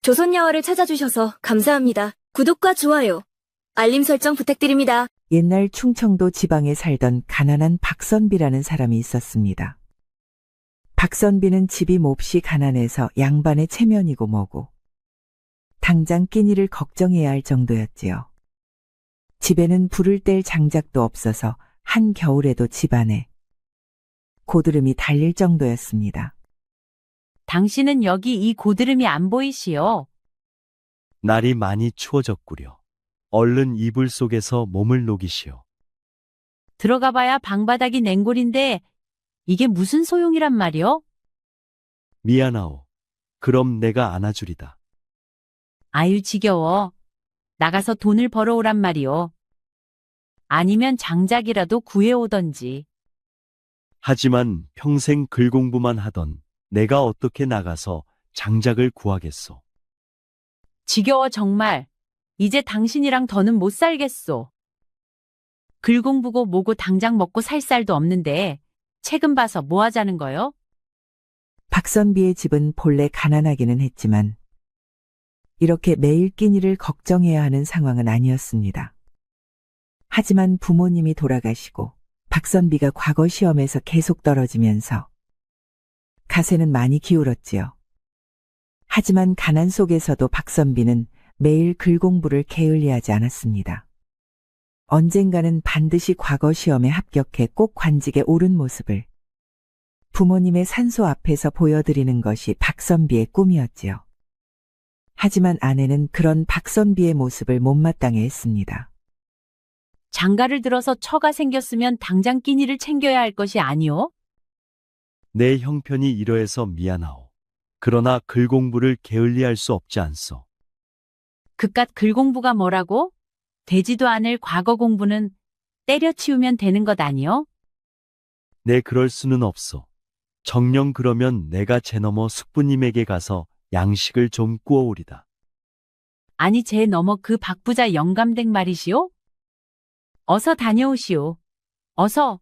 조선야화를 찾아주셔서 감사합니다. 구독과 좋아요, 알림 설정 부탁드립니다. 옛날 충청도 지방에 살던 가난한 박선비라는 사람이 있었습니다. 박선비는 집이 몹시 가난해서 양반의 체면이고 뭐고 당장 끼니를 걱정해야 할 정도였지요. 집에는 불을 뗄 장작도 없어서 한겨울에도 집안에 고드름이 달릴 정도였습니다. 당신은 여기 이 고드름이 안 보이시오? 날이 많이 추워졌구려. 얼른 이불 속에서 몸을 녹이시오. 들어가 봐야 방바닥이 냉골인데 이게 무슨 소용이란 말이오? 미안하오. 그럼 내가 안아주리다. 아유 지겨워. 나가서 돈을 벌어오란 말이오. 아니면 장작이라도 구해오던지. 하지만 평생 글 공부만 하던 내가 어떻게 나가서 장작을 구하겠소. 지겨워 정말. 이제 당신이랑 더는 못 살겠소. 글 공부고 뭐고 당장 먹고 살 살도 없는데 책은 봐서 뭐 하자는 거요? 박선비의 집은 본래 가난하기는 했지만 이렇게 매일 끼니를 걱정해야 하는 상황은 아니었습니다. 하지만 부모님이 돌아가시고 박선비가 과거 시험에서 계속 떨어지면서 가세는 많이 기울었지요. 하지만 가난 속에서도 박선비는 매일 글 공부를 게을리하지 않았습니다. 언젠가는 반드시 과거 시험에 합격해 꼭 관직에 오른 모습을 부모님의 산소 앞에서 보여드리는 것이 박선비의 꿈이었지요. 하지만 아내는 그런 박선비의 모습을 못마땅해 했습니다. 장가를 들어서 처가 생겼으면 당장 끼니를 챙겨야 할 것이 아니오? 내 형편이 이러해서 미안하오. 그러나 글 공부를 게을리할 수 없지 않소. 그깟 글 공부가 뭐라고? 되지도 않을 과거 공부는 때려치우면 되는 것 아니오? 내 그럴 수는 없소. 정녕 그러면 내가 제 너머 숙부님에게 가서 양식을 좀 구워오리다. 아니 제 너머 그 박부자 영감댁 말이시오? 어서 다녀오시오. 어서.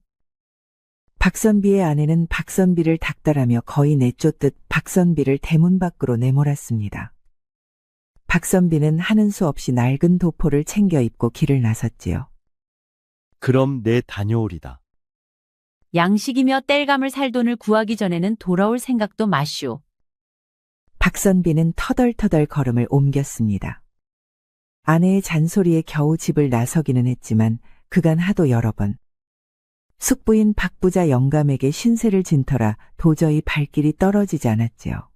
박선비의 아내는 박선비를 닥달하며 거의 내쫓듯 박선비를 대문 밖으로 내몰았습니다. 박선비는 하는 수 없이 낡은 도포를 챙겨 입고 길을 나섰지요. 그럼 내 다녀오리다. 양식이며 땔감을 살 돈을 구하기 전에는 돌아올 생각도 마시오. 박선비는 터덜터덜 걸음을 옮겼습니다. 아내의 잔소리에 겨우 집을 나서기는 했지만 그간 하도 여러 번 숙부인 박부자 영감에게 신세를 진 터라 도저히 발길이 떨어지지 않았지요.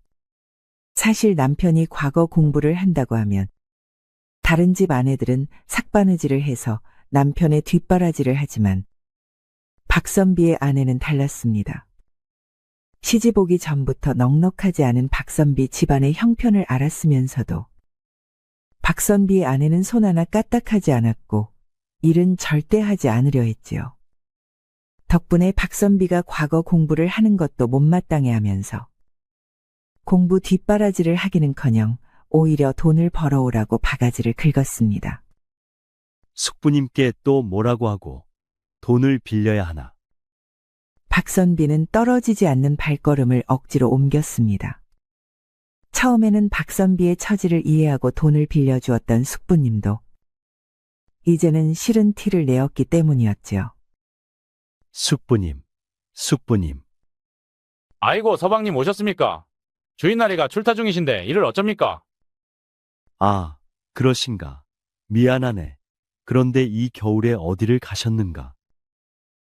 사실 남편이 과거 공부를 한다고 하면 다른 집 아내들은 삭바느질을 해서 남편의 뒷바라지를 하지만 박선비의 아내는 달랐습니다. 시집 오기 전부터 넉넉하지 않은 박선비 집안의 형편을 알았으면서도 박선비의 아내는 손 하나 까딱하지 않았고 일은 절대 하지 않으려 했지요. 덕분에 박선비가 과거 공부를 하는 것도 못마땅해 하면서 공부 뒷바라지를 하기는커녕 오히려 돈을 벌어오라고 바가지를 긁었습니다. 숙부님께 또 뭐라고 하고 돈을 빌려야 하나. 박선비는 떨어지지 않는 발걸음을 억지로 옮겼습니다. 처음에는 박선비의 처지를 이해하고 돈을 빌려주었던 숙부님도 이제는 싫은 티를 내었기 때문이었지요. 숙부님, 숙부님. 아이고, 서방님 오셨습니까? 주인나리가 출타 중이신데 일을 어쩝니까? 아, 그러신가. 미안하네. 그런데 이 겨울에 어디를 가셨는가?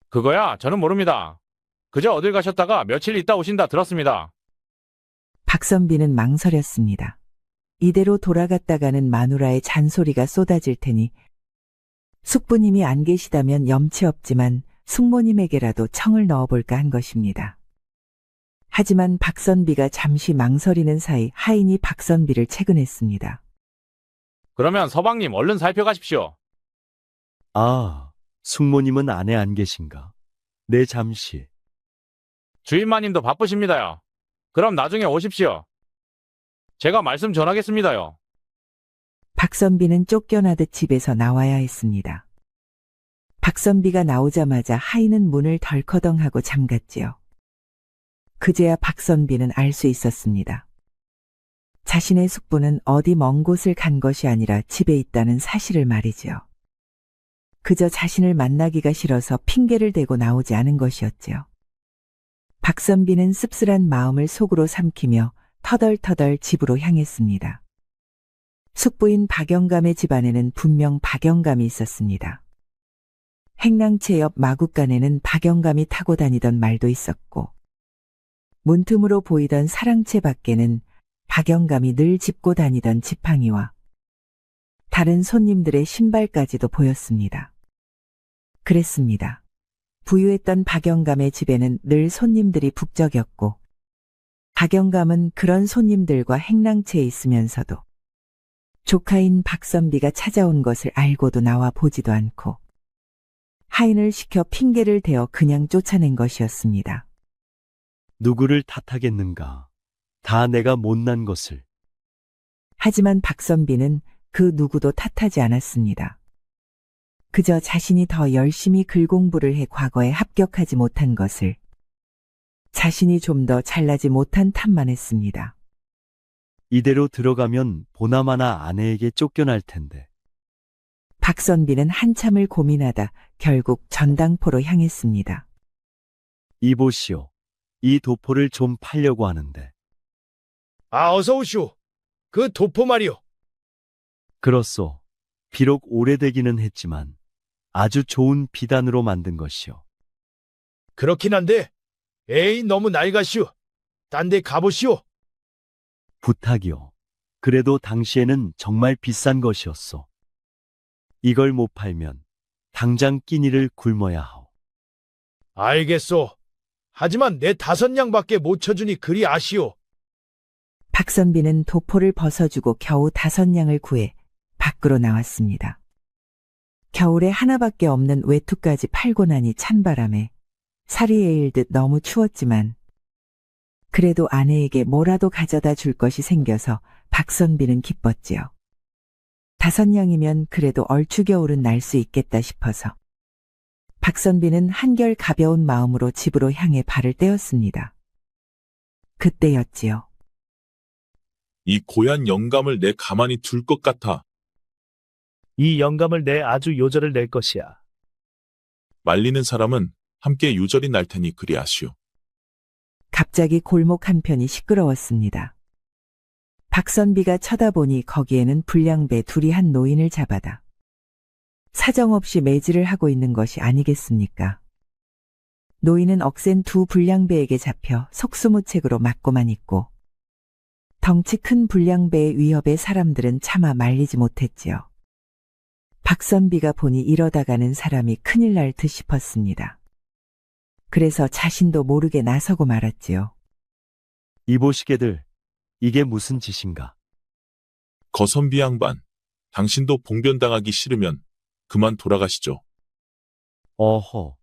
그거야 저는 모릅니다. 그저 어딜 가셨다가 며칠 있다 오신다 들었습니다. 박선비는 망설였습니다. 이대로 돌아갔다가는 마누라의 잔소리가 쏟아질 테니 숙부님이 안 계시다면 염치 없지만 숙모님에게라도 청을 넣어볼까 한 것입니다. 하지만 박선비가 잠시 망설이는 사이 하인이 박선비를 채근했습니다. 그러면 서방님 얼른 살펴가십시오. 아, 숙모님은 안에 안 계신가? 네, 잠시. 주인마님도 바쁘십니다요. 그럼 나중에 오십시오. 제가 말씀 전하겠습니다요. 박선비는 쫓겨나듯 집에서 나와야 했습니다. 박선비가 나오자마자 하인은 문을 덜커덩하고 잠갔지요. 그제야 박선비는 알 수 있었습니다. 자신의 숙부는 어디 먼 곳을 간 것이 아니라 집에 있다는 사실을 말이지요. 그저 자신을 만나기가 싫어서 핑계를 대고 나오지 않은 것이었지요. 박선비는 씁쓸한 마음을 속으로 삼키며 터덜터덜 집으로 향했습니다. 숙부인 박영감의 집안에는 분명 박영감이 있었습니다. 행랑채 옆 마구간에는 박영감이 타고 다니던 말도 있었고, 문틈으로 보이던 사랑채 밖에는 박영감이 늘 짚고 다니던 지팡이와 다른 손님들의 신발까지도 보였습니다. 그랬습니다. 부유했던 박영감의 집에는 늘 손님들이 북적였고, 박영감은 그런 손님들과 행랑채에 있으면서도 조카인 박선비가 찾아온 것을 알고도 나와 보지도 않고 하인을 시켜 핑계를 대어 그냥 쫓아낸 것이었습니다. 누구를 탓하겠는가? 다 내가 못난 것을. 하지만 박선비는 그 누구도 탓하지 않았습니다. 그저 자신이 더 열심히 글 공부를 해 과거에 합격하지 못한 것을, 자신이 좀 더 잘나지 못한 탓만 했습니다. 이대로 들어가면 보나마나 아내에게 쫓겨날 텐데. 박선비는 한참을 고민하다 결국 전당포로 향했습니다. 이보시오. 이 도포를 좀 팔려고 하는데. 어서 오시오. 그 도포 말이오. 그렇소. 비록 오래되기는 했지만 아주 좋은 비단으로 만든 것이오. 그렇긴 한데, 에이, 너무 낡았시오. 딴 데 가보시오. 부탁이오. 그래도 당시에는 정말 비싼 것이었소. 이걸 못 팔면 당장 끼니를 굶어야 하오. 알겠소. 하지만 내 5냥밖에 못 쳐주니 그리 아시오. 박선비는 도포를 벗어주고 겨우 5냥을 구해 밖으로 나왔습니다. 겨울에 하나밖에 없는 외투까지 팔고 나니 찬바람에 살이 에일듯 너무 추웠지만 그래도 아내에게 뭐라도 가져다 줄 것이 생겨서 박선비는 기뻤지요. 5냥이면 그래도 얼추 겨울은 날 수 있겠다 싶어서 박선비는 한결 가벼운 마음으로 집으로 향해 발을 떼었습니다. 그때였지요. 이 고얀 영감을 내 가만히 둘 것 같아. 이 영감을 내 아주 요절을 낼 것이야. 말리는 사람은 함께 유절이 날 테니 그리 아시오. 갑자기 골목 한편이 시끄러웠습니다. 박선비가 쳐다보니 거기에는 불량배 둘이 한 노인을 잡아다 사정없이 매질을 하고 있는 것이 아니겠습니까? 노인은 억센 두 불량배에게 잡혀 속수무책으로 맞고만 있고 덩치 큰 불량배의 위협에 사람들은 차마 말리지 못했지요. 박선비가 보니 이러다가는 사람이 큰일 날 듯 싶었습니다. 그래서 자신도 모르게 나서고 말았지요. 이보시게들, 이게 무슨 짓인가? 거선비 양반, 당신도 봉변당하기 싫으면 그만 돌아가시죠. 어허,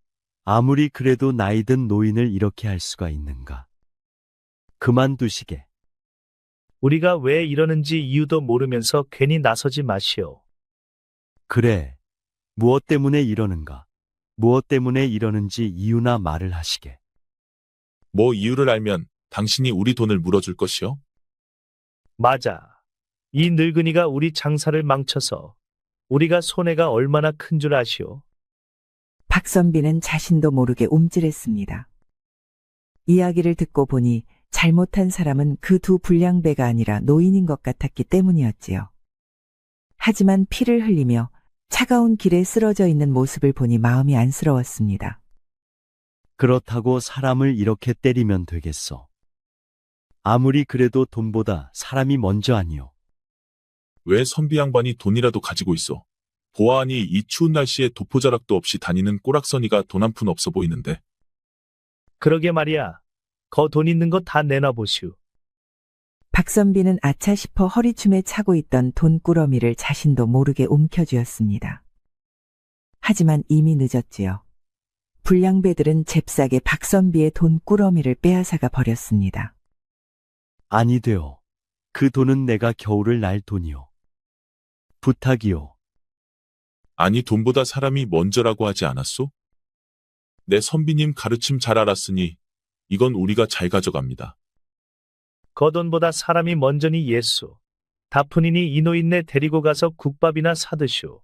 아무리 그래도 나이 든 노인을 이렇게 할 수가 있는가? 그만두시게. 우리가 왜 이러는지 이유도 모르면서 괜히 나서지 마시오. 그래, 무엇 때문에 이러는가? 무엇 때문에 이러는지 이유나 말을 하시게. 뭐 이유를 알면 당신이 우리 돈을 물어줄 것이요? 맞아. 이 늙은이가 우리 장사를 망쳐서 우리가 손해가 얼마나 큰 줄 아시오? 박선비는 자신도 모르게 움찔했습니다. 이야기를 듣고 보니 잘못한 사람은 그 두 불량배가 아니라 노인인 것 같았기 때문이었지요. 하지만 피를 흘리며 차가운 길에 쓰러져 있는 모습을 보니 마음이 안쓰러웠습니다. 그렇다고 사람을 이렇게 때리면 되겠어. 아무리 그래도 돈보다 사람이 먼저 아니오. 왜 선비 양반이 돈이라도 가지고 있어? 보아하니 이 추운 날씨에 도포자락도 없이 다니는 꼬락서니가 돈 한 푼 없어 보이는데. 그러게 말이야. 거 돈 있는 거 다 내놔 보시오. 박선비는 아차 싶어 허리춤에 차고 있던 돈꾸러미를 자신도 모르게 움켜쥐었습니다. 하지만 이미 늦었지요. 불량배들은 잽싸게 박선비의 돈꾸러미를 빼앗아가 버렸습니다. 아니 되오. 그 돈은 내가 겨울을 날 돈이오. 부탁이오. 아니 돈보다 사람이 먼저라고 하지 않았소? 내 선비님 가르침 잘 알았으니 이건 우리가 잘 가져갑니다. 거돈보다 사람이 먼저니 예수. 다푼이니 이 노인네 데리고 가서 국밥이나 사드슈.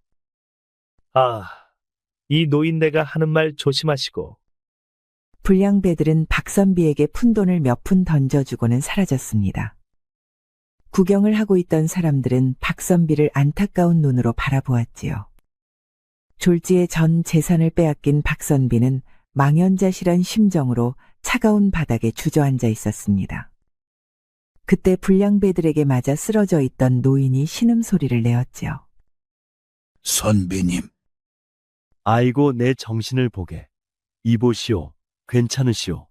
아, 이 노인네가 하는 말 조심하시고. 불량배들은 박선비에게 푼돈을 몇 푼 던져주고는 사라졌습니다. 구경을 하고 있던 사람들은 박선비를 안타까운 눈으로 바라보았지요. 졸지에 전 재산을 빼앗긴 박선비는 망연자실한 심정으로 차가운 바닥에 주저앉아 있었습니다. 그때 불량배들에게 맞아 쓰러져 있던 노인이 신음소리를 내었지요. 선비님, 아이고 내 정신을 보게. 이보시오. 괜찮으시오.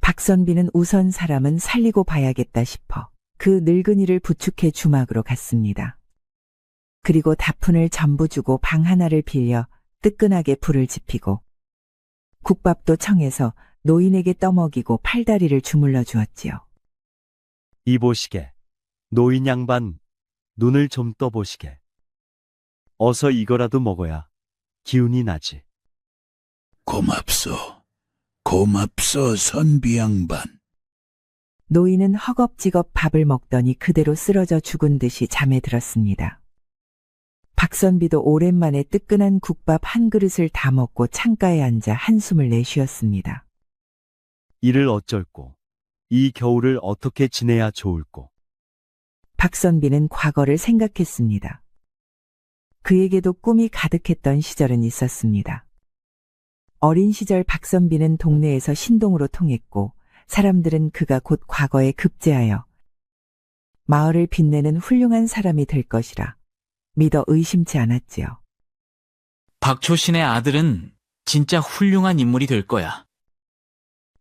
박선비는 우선 사람은 살리고 봐야겠다 싶어 그 늙은이를 부축해 주막으로 갔습니다. 그리고 다푼을 전부 주고 방 하나를 빌려 뜨끈하게 불을 지피고 국밥도 청해서 노인에게 떠먹이고 팔다리를 주물러 주었지요. 이보시게. 노인 양반, 눈을 좀 떠보시게. 어서 이거라도 먹어야 기운이 나지. 고맙소. 고맙소, 선비 양반. 노인은 허겁지겁 밥을 먹더니 그대로 쓰러져 죽은 듯이 잠에 들었습니다. 박선비도 오랜만에 뜨끈한 국밥 한 그릇을 다 먹고 창가에 앉아 한숨을 내쉬었습니다. 이를 어쩔꼬. 이 겨울을 어떻게 지내야 좋을꼬. 박선비는 과거를 생각했습니다. 그에게도 꿈이 가득했던 시절은 있었습니다. 어린 시절 박선비는 동네에서 신동으로 통했고 사람들은 그가 곧 과거에 급제하여 마을을 빛내는 훌륭한 사람이 될 것이라 믿어 의심치 않았지요. 박초신의 아들은 진짜 훌륭한 인물이 될 거야.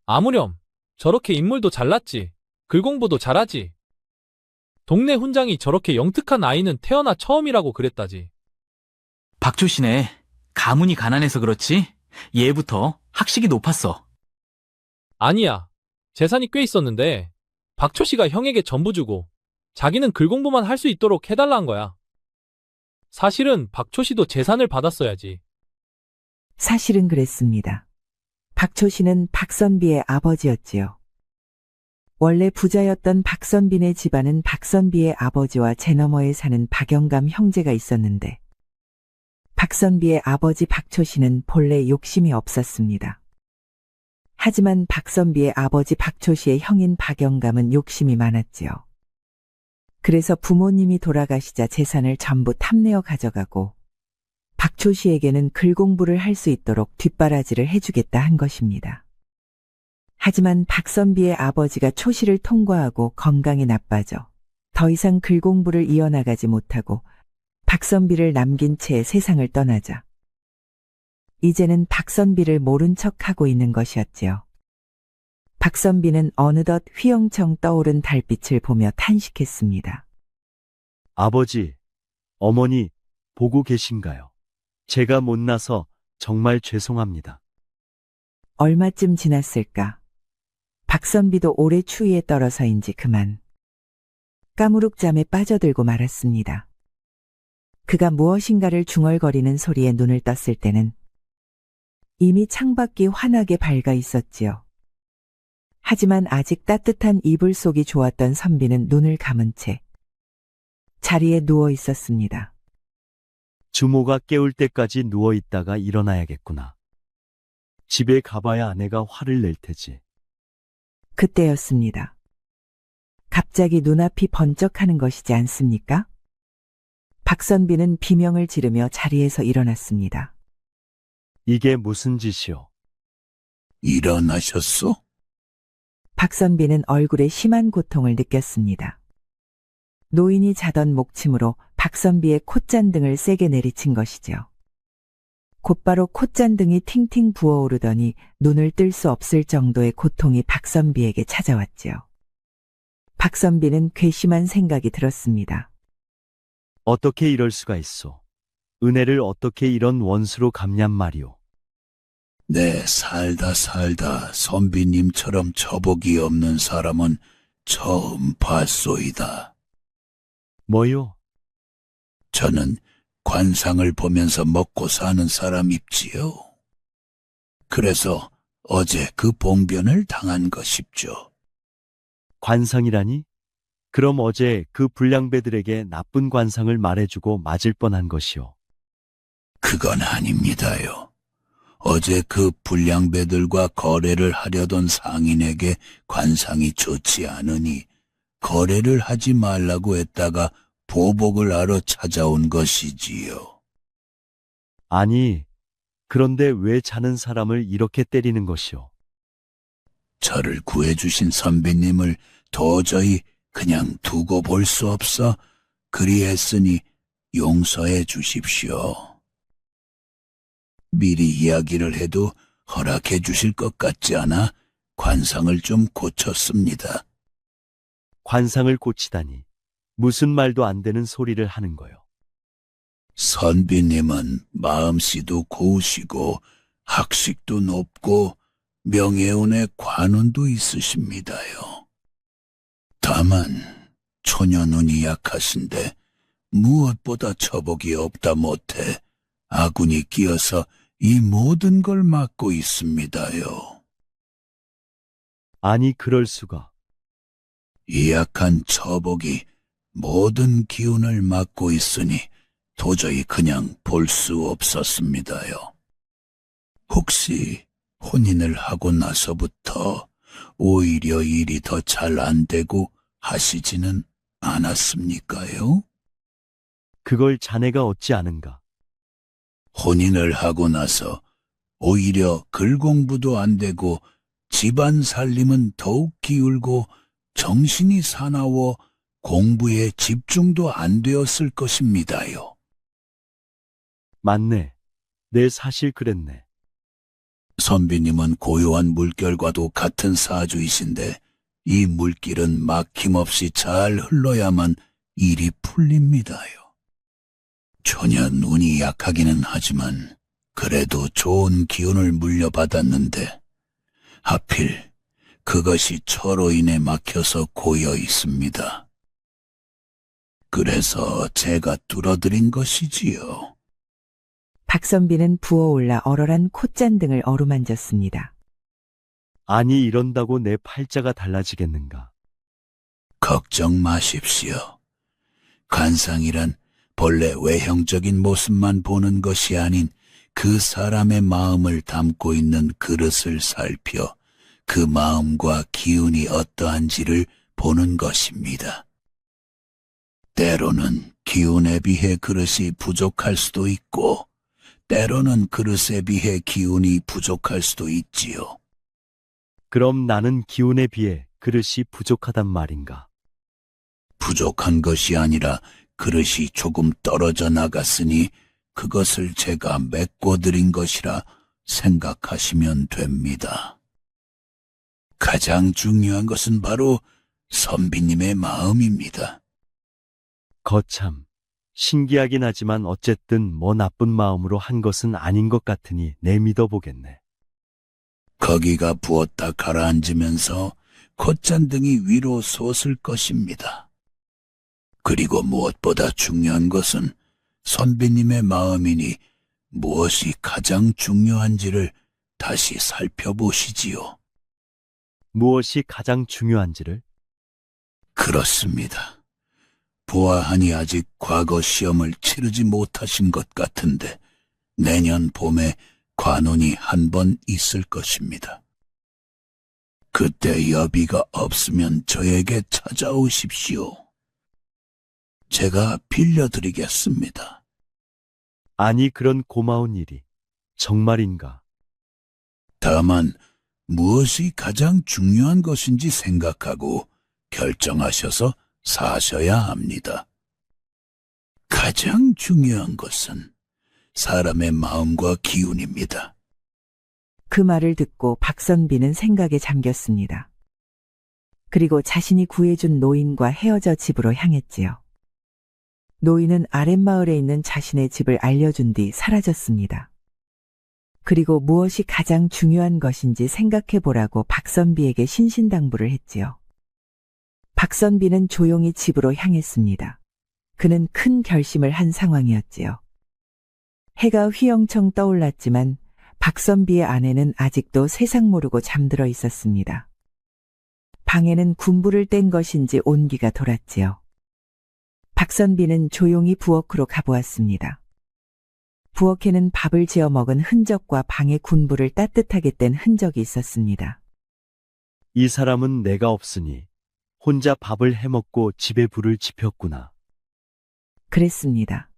아무렴, 저렇게 인물도 잘났지. 글 공부도 잘하지. 동네 훈장이 저렇게 영특한 아이는 태어나 처음이라고 그랬다지. 박초신의 가문이 가난해서 그렇지 예부터 학식이 높았어. 아니야. 재산이 꽤 있었는데 박초 씨가 형에게 전부 주고 자기는 글 공부만 할 수 있도록 해달라 한 거야. 사실은 박초 씨도 재산을 받았어야지. 사실은 그랬습니다. 박초 씨는 박선비의 아버지였지요. 원래 부자였던 박선비네 집안은 박선비의 아버지와 제 너머에 사는 박영감 형제가 있었는데 박선비의 아버지 박초 씨는 본래 욕심이 없었습니다. 하지만 박선비의 아버지 박초 씨의 형인 박영감은 욕심이 많았지요. 그래서 부모님이 돌아가시자 재산을 전부 탐내어 가져가고 박초 씨에게는 글 공부를 할 수 있도록 뒷바라지를 해주겠다 한 것입니다. 하지만 박선비의 아버지가 초시를 통과하고 건강이 나빠져 더 이상 글 공부를 이어나가지 못하고 박선비를 남긴 채 세상을 떠나자 이제는 박선비를 모른 척하고 있는 것이었지요. 박선비는 어느덧 휘영청 떠오른 달빛을 보며 탄식했습니다. 아버지, 어머니, 보고 계신가요? 제가 못나서 정말 죄송합니다. 얼마쯤 지났을까? 박선비도 오래 추위에 떨어서인지 그만 까무룩 잠에 빠져들고 말았습니다. 그가 무엇인가를 중얼거리는 소리에 눈을 떴을 때는 이미 창밖이 환하게 밝아 있었지요. 하지만 아직 따뜻한 이불 속이 좋았던 선비는 눈을 감은 채 자리에 누워 있었습니다. 주모가 깨울 때까지 누워 있다가 일어나야겠구나. 집에 가봐야 아내가 화를 낼 테지. 그때였습니다. 갑자기 눈앞이 번쩍하는 것이지 않습니까? 박선비는 비명을 지르며 자리에서 일어났습니다. 이게 무슨 짓이오? 일어나셨소? 박선비는 얼굴에 심한 고통을 느꼈습니다. 노인이 자던 목침으로 박선비의 콧잔등을 세게 내리친 것이죠. 곧바로 콧잔등이 팅팅 부어오르더니 눈을 뜰 수 없을 정도의 고통이 박선비에게 찾아왔지요. 박선비는 괘씸한 생각이 들었습니다. 어떻게 이럴 수가 있소? 은혜를 어떻게 이런 원수로 갚냔 말이오. 네, 살다 선비님처럼 처복이 없는 사람은 처음 봤소이다. 뭐요? 저는 관상을 보면서 먹고 사는 사람입지요. 그래서 어제 그 봉변을 당한 것입죠. 관상이라니? 그럼 어제 그 불량배들에게 나쁜 관상을 말해주고 맞을 뻔한 것이오. 그건 아닙니다요. 어제 그 불량배들과 거래를 하려던 상인에게 관상이 좋지 않으니 거래를 하지 말라고 했다가 보복을 하러 찾아온 것이지요. 아니, 그런데 왜 자는 사람을 이렇게 때리는 것이오? 저를 구해주신 선비님을 도저히 그냥 두고 볼 수 없어 그리했으니 용서해 주십시오. 미리 이야기를 해도 허락해 주실 것 같지 않아 관상을 좀 고쳤습니다. 관상을 고치다니. 무슨 말도 안 되는 소리를 하는 거요. 선비님은 마음씨도 고우시고 학식도 높고 명예운의 관운도 있으십니다요. 다만 초년운이 약하신데 무엇보다 처복이 없다 못해 아군이 끼어서 이 모든 걸 막고 있습니다요. 아니, 그럴 수가. 이 약한 처복이 모든 기운을 막고 있으니 도저히 그냥 볼 수 없었습니다요. 혹시 혼인을 하고 나서부터 오히려 일이 더 잘 안 되고 하시지는 않았습니까요? 그걸 자네가 어찌 아는가? 혼인을 하고 나서 오히려 글 공부도 안 되고 집안 살림은 더욱 기울고 정신이 사나워 공부에 집중도 안 되었을 것입니다요. 맞네. 내 사실 그랬네. 선비님은 고요한 물결과도 같은 사주이신데 이 물길은 막힘없이 잘 흘러야만 일이 풀립니다요. 초년 운이 약하기는 하지만 그래도 좋은 기운을 물려받았는데 하필 그것이 처로 인해 막혀서 고여 있습니다. 그래서 제가 뚫어드린 것이지요. 박선비는 부어올라 얼얼한 콧잔등을 어루만졌습니다. 아니, 이런다고 내 팔자가 달라지겠는가? 걱정 마십시오. 관상이란 본래 외형적인 모습만 보는 것이 아닌 그 사람의 마음을 담고 있는 그릇을 살펴 그 마음과 기운이 어떠한지를 보는 것입니다. 때로는 기운에 비해 그릇이 부족할 수도 있고 때로는 그릇에 비해 기운이 부족할 수도 있지요. 그럼 나는 기운에 비해 그릇이 부족하단 말인가? 부족한 것이 아니라 그릇이 조금 떨어져 나갔으니 그것을 제가 메꿔드린 것이라 생각하시면 됩니다. 가장 중요한 것은 바로 선비님의 마음입니다. 거참, 신기하긴 하지만 어쨌든 뭐 나쁜 마음으로 한 것은 아닌 것 같으니 내 믿어보겠네. 거기가 부었다 가라앉으면서 콧잔등이 위로 솟을 것입니다. 그리고 무엇보다 중요한 것은 선비님의 마음이니 무엇이 가장 중요한지를 다시 살펴보시지요. 무엇이 가장 중요한지를? 그렇습니다. 보아하니 아직 과거 시험을 치르지 못하신 것 같은데 내년 봄에 관운이 한 번 있을 것입니다. 그때 여비가 없으면 저에게 찾아오십시오. 제가 빌려드리겠습니다. 아니, 그런 고마운 일이 정말인가? 다만 무엇이 가장 중요한 것인지 생각하고 결정하셔서 사셔야 합니다. 가장 중요한 것은 사람의 마음과 기운입니다. 그 말을 듣고 박선비는 생각에 잠겼습니다. 그리고 자신이 구해준 노인과 헤어져 집으로 향했지요. 노인은 아랫마을에 있는 자신의 집을 알려준 뒤 사라졌습니다. 그리고 무엇이 가장 중요한 것인지 생각해보라고 박선비에게 신신당부를 했지요. 박선비는 조용히 집으로 향했습니다. 그는 큰 결심을 한 상황이었지요. 해가 휘영청 떠올랐지만 박선비의 아내는 아직도 세상 모르고 잠들어 있었습니다. 방에는 군부를 뗀 것인지 온기가 돌았지요. 박선비는 조용히 부엌으로 가보았습니다. 부엌에는 밥을 지어 먹은 흔적과 방에 군부를 따뜻하게 뗀 흔적이 있었습니다. 이 사람은 내가 없으니 혼자 밥을 해먹고 집에 불을 지폈구나. 그랬습니다.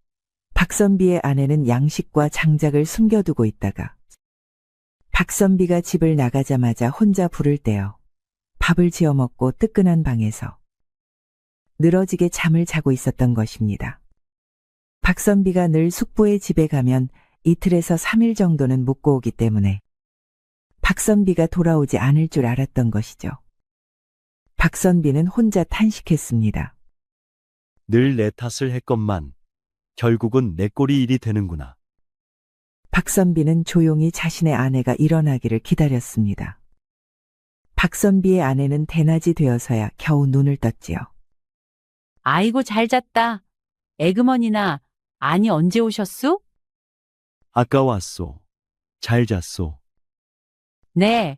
박선비의 아내는 양식과 장작을 숨겨두고 있다가 박선비가 집을 나가자마자 혼자 불을 떼어 밥을 지어 먹고 뜨끈한 방에서 늘어지게 잠을 자고 있었던 것입니다. 박선비가 늘 숙부의 집에 가면 이틀에서 3일 정도는 묵고 오기 때문에 박선비가 돌아오지 않을 줄 알았던 것이죠. 박선비는 혼자 탄식했습니다. 늘 내 탓을 했건만 결국은 내 꼴이 일이 되는구나. 박선비는 조용히 자신의 아내가 일어나기를 기다렸습니다. 박선비의 아내는 대낮이 되어서야 겨우 눈을 떴지요. 아이고 잘 잤다. 에그머니나 아니 언제 오셨수? 아까 왔소. 잘 잤소. 네.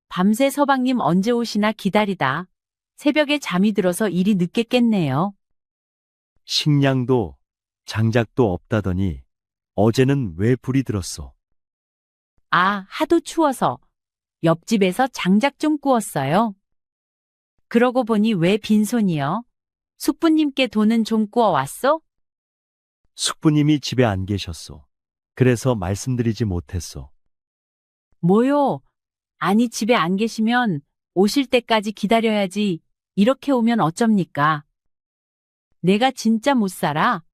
밤새 서방님 언제 오시나 기다리다. 새벽에 잠이 들어서 일이 늦게 깼네요. 식량도 장작도 없다더니 어제는 왜 불이 들었소? 아, 하도 추워서 옆집에서 장작 좀 구웠어요. 그러고 보니 왜 빈손이요? 숙부님께 돈은 좀 구워 왔어? 숙부님이 집에 안 계셨소. 그래서 말씀드리지 못했소. 뭐요? 아니 집에 안 계시면 오실 때까지 기다려야지. 이렇게 오면 어쩝니까? 내가 진짜 못 살아?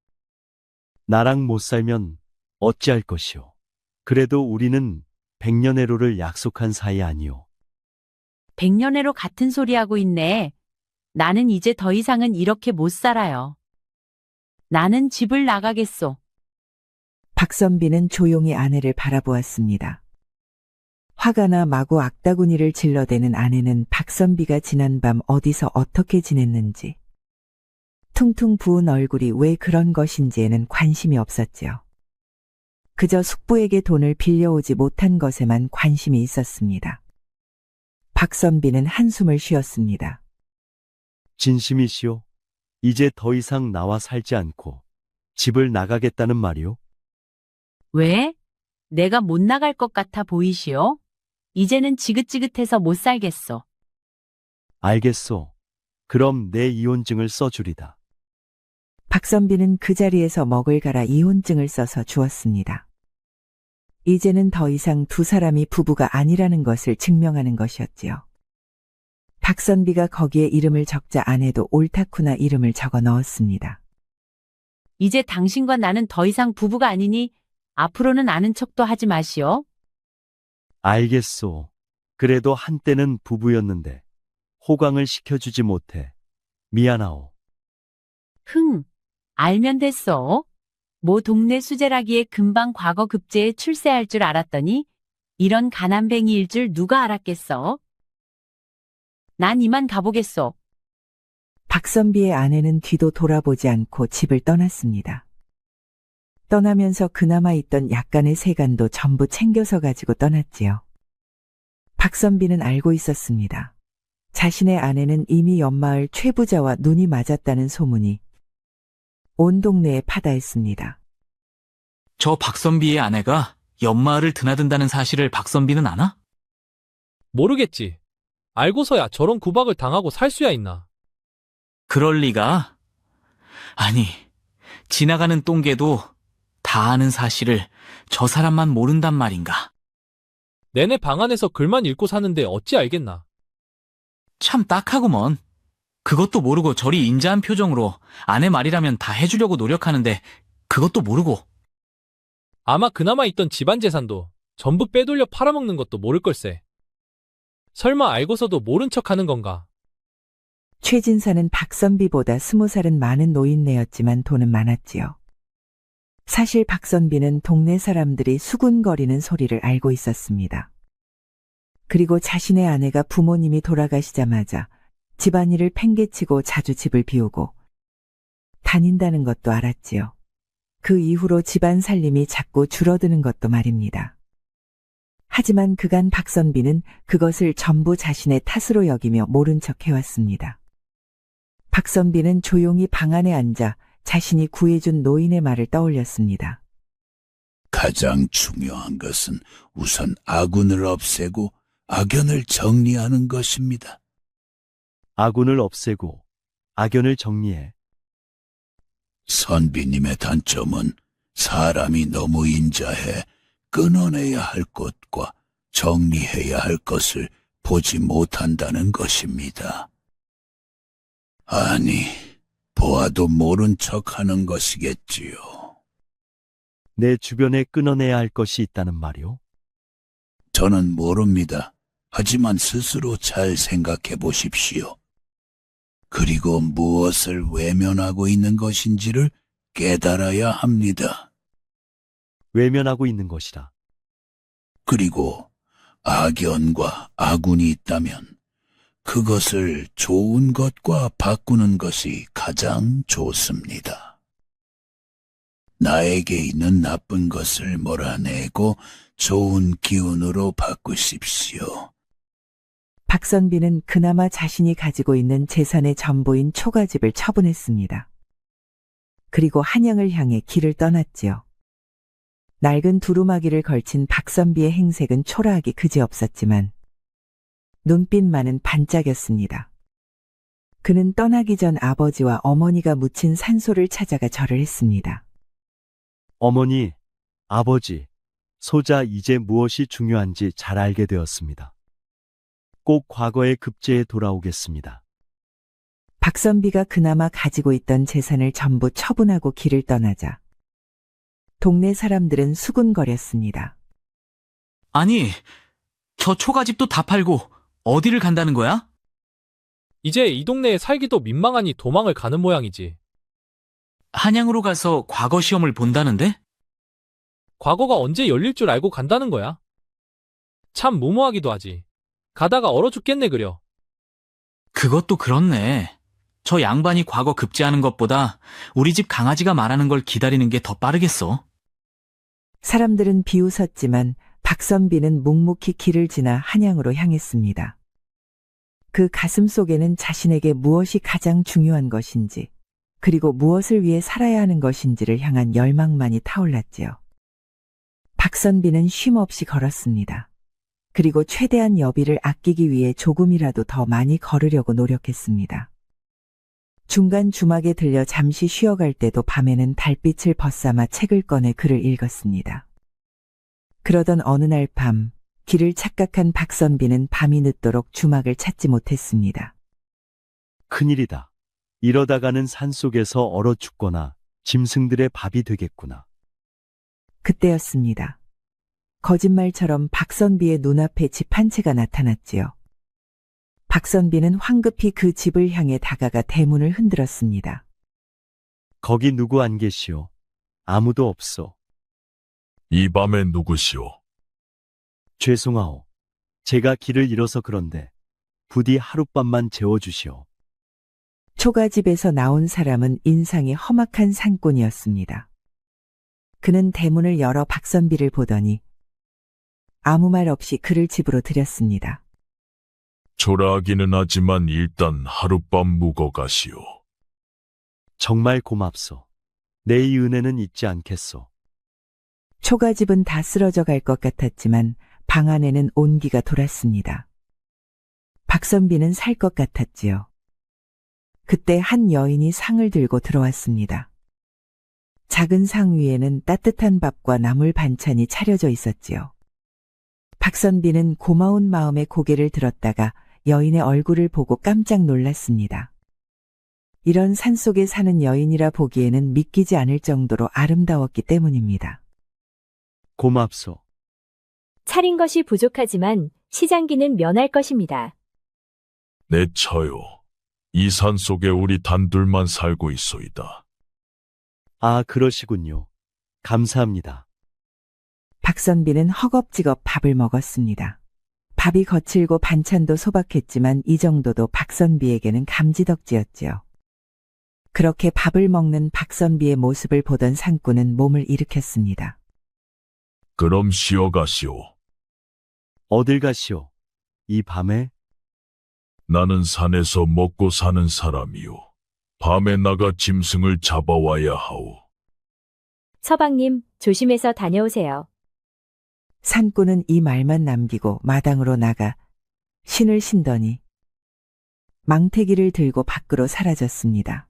나랑 못 살면 어찌할 것이오. 그래도 우리는 백년해로를 약속한 사이 아니오. 백년해로 같은 소리 하고 있네. 나는 이제 더 이상은 이렇게 못 살아요. 나는 집을 나가겠소. 박선비는 조용히 아내를 바라보았습니다. 화가 나 마구 악다구니를 질러대는 아내는 박선비가 지난밤 어디서 어떻게 지냈는지, 퉁퉁 부은 얼굴이 왜 그런 것인지에는 관심이 없었지요. 그저 숙부에게 돈을 빌려오지 못한 것에만 관심이 있었습니다. 박선비는 한숨을 쉬었습니다. 진심이시오? 이제 더 이상 나와 살지 않고 집을 나가겠다는 말이오? 왜? 내가 못 나갈 것 같아 보이시오? 이제는 지긋지긋해서 못 살겠소. 알겠소. 그럼 내 이혼증을 써주리다. 박선비는 그 자리에서 먹을 갈아 이혼증을 써서 주었습니다. 이제는 더 이상 두 사람이 부부가 아니라는 것을 증명하는 것이었지요. 박선비가 거기에 이름을 적자 아내도 옳다쿠나 이름을 적어 넣었습니다. 이제 당신과 나는 더 이상 부부가 아니니 앞으로는 아는 척도 하지 마시오. 알겠소. 그래도 한때는 부부였는데 호강을 시켜주지 못해 미안하오. 흥, 알면 됐어. 뭐 동네 수제라기에 금방 과거 급제에 출세할 줄 알았더니 이런 가난뱅이일 줄 누가 알았겠어? 난 이만 가보겠소. 박선비의 아내는 뒤도 돌아보지 않고 집을 떠났습니다. 떠나면서 그나마 있던 약간의 세간도 전부 챙겨서 가지고 떠났지요. 박선비는 알고 있었습니다. 자신의 아내는 이미 옆마을 최부자와 눈이 맞았다는 소문이 온 동네에 파다했습니다. 저 박선비의 아내가 옆마을을 드나든다는 사실을 박선비는 아나? 모르겠지. 알고서야 저런 구박을 당하고 살 수야 있나. 그럴 리가. 아니, 지나가는 똥개도 다 아는 사실을 저 사람만 모른단 말인가. 내내 방 안에서 글만 읽고 사는데 어찌 알겠나. 참 딱하구먼. 그것도 모르고 저리 인자한 표정으로 아내 말이라면 다 해주려고 노력하는데 그것도 모르고. 아마 그나마 있던 집안 재산도 전부 빼돌려 팔아먹는 것도 모를 걸세. 설마 알고서도 모른 척하는 건가? 최진사는 박선비보다 20살은 많은 노인네였지만 돈은 많았지요. 사실 박선비는 동네 사람들이 수군거리는 소리를 알고 있었습니다. 그리고 자신의 아내가 부모님이 돌아가시자마자 집안일을 팽개치고 자주 집을 비우고 다닌다는 것도 알았지요. 그 이후로 집안 살림이 자꾸 줄어드는 것도 말입니다. 하지만 그간 박선비는 그것을 전부 자신의 탓으로 여기며 모른 척 해왔습니다. 박선비는 조용히 방 안에 앉아 자신이 구해준 노인의 말을 떠올렸습니다. 가장 중요한 것은 우선 악운을 없애고 악연을 정리하는 것입니다. 악운을 없애고 악연을 정리해. 선비님의 단점은 사람이 너무 인자해 끊어내야 할 것과 정리해야 할 것을 보지 못한다는 것입니다. 아니, 보아도 모른 척하는 것이겠지요. 내 주변에 끊어내야 할 것이 있다는 말이오? 저는 모릅니다. 하지만 스스로 잘 생각해 보십시오. 그리고 무엇을 외면하고 있는 것인지를 깨달아야 합니다. 외면하고 있는 것이라. 그리고 악연과 악운이 있다면 그것을 좋은 것과 바꾸는 것이 가장 좋습니다. 나에게 있는 나쁜 것을 몰아내고 좋은 기운으로 바꾸십시오. 박선비는 그나마 자신이 가지고 있는 재산의 전부인 초가집을 처분했습니다. 그리고 한양을 향해 길을 떠났지요. 낡은 두루마기를 걸친 박선비의 행색은 초라하기 그지없었지만 눈빛만은 반짝였습니다. 그는 떠나기 전 아버지와 어머니가 묻힌 산소를 찾아가 절을 했습니다. 어머니, 아버지, 소자 이제 무엇이 중요한지 잘 알게 되었습니다. 꼭 과거의 급제에 돌아오겠습니다. 박선비가 그나마 가지고 있던 재산을 전부 처분하고 길을 떠나자 동네 사람들은 수군거렸습니다. 아니, 저 초가집도 다 팔고 어디를 간다는 거야? 이제 이 동네에 살기도 민망하니 도망을 가는 모양이지. 한양으로 가서 과거 시험을 본다는데? 과거가 언제 열릴 줄 알고 간다는 거야. 참 무모하기도 하지. 가다가 얼어 죽겠네 그려. 그것도 그렇네. 저 양반이 과거 급제하는 것보다 우리 집 강아지가 말하는 걸 기다리는 게 더 빠르겠어. 사람들은 비웃었지만 박선비는 묵묵히 길을 지나 한양으로 향했습니다. 그 가슴 속에는 자신에게 무엇이 가장 중요한 것인지, 그리고 무엇을 위해 살아야 하는 것인지를 향한 열망만이 타올랐지요. 박선비는 쉼없이 걸었습니다. 그리고 최대한 여비를 아끼기 위해 조금이라도 더 많이 걸으려고 노력했습니다. 중간 주막에 들려 잠시 쉬어갈 때도 밤에는 달빛을 벗삼아 책을 꺼내 글을 읽었습니다. 그러던 어느 날 밤, 길을 착각한 박선비는 밤이 늦도록 주막을 찾지 못했습니다. 큰일이다. 이러다가는 산속에서 얼어 죽거나 짐승들의 밥이 되겠구나. 그때였습니다. 거짓말처럼 박선비의 눈앞에 집 한 채가 나타났지요. 박선비는 황급히 그 집을 향해 다가가 대문을 흔들었습니다. 거기 누구 안 계시오? 아무도 없어. 이 밤에 누구시오? 죄송하오. 제가 길을 잃어서 그런데 부디 하룻밤만 재워주시오. 초가집에서 나온 사람은 인상이 험악한 산꾼이었습니다. 그는 대문을 열어 박선비를 보더니 아무 말 없이 그를 집으로 들였습니다. 초라하기는 하지만 일단 하룻밤 묵어 가시오. 정말 고맙소. 내 이 은혜는 잊지 않겠소. 초가집은 다 쓰러져 갈 것 같았지만 방 안에는 온기가 돌았습니다. 박선비는 살 것 같았지요. 그때 한 여인이 상을 들고 들어왔습니다. 작은 상 위에는 따뜻한 밥과 나물 반찬이 차려져 있었지요. 박선비는 고마운 마음에 고개를 들었다가 여인의 얼굴을 보고 깜짝 놀랐습니다. 이런 산속에 사는 여인이라 보기에는 믿기지 않을 정도로 아름다웠기 때문입니다. 고맙소. 차린 것이 부족하지만 시장기는 면할 것입니다. 내 처요. 이 산 속에 우리 단둘만 살고 있소이다. 아, 그러시군요. 감사합니다. 박선비는 허겁지겁 밥을 먹었습니다. 밥이 거칠고 반찬도 소박했지만 이 정도도 박선비에게는 감지덕지였지요. 그렇게 밥을 먹는 박선비의 모습을 보던 산꾼은 몸을 일으켰습니다. 그럼 쉬어 가시오. 어딜 가시오? 이 밤에? 나는 산에서 먹고 사는 사람이오. 밤에 나가 짐승을 잡아와야 하오. 서방님, 조심해서 다녀오세요. 산꾼은 이 말만 남기고 마당으로 나가 신을 신더니 망태기를 들고 밖으로 사라졌습니다.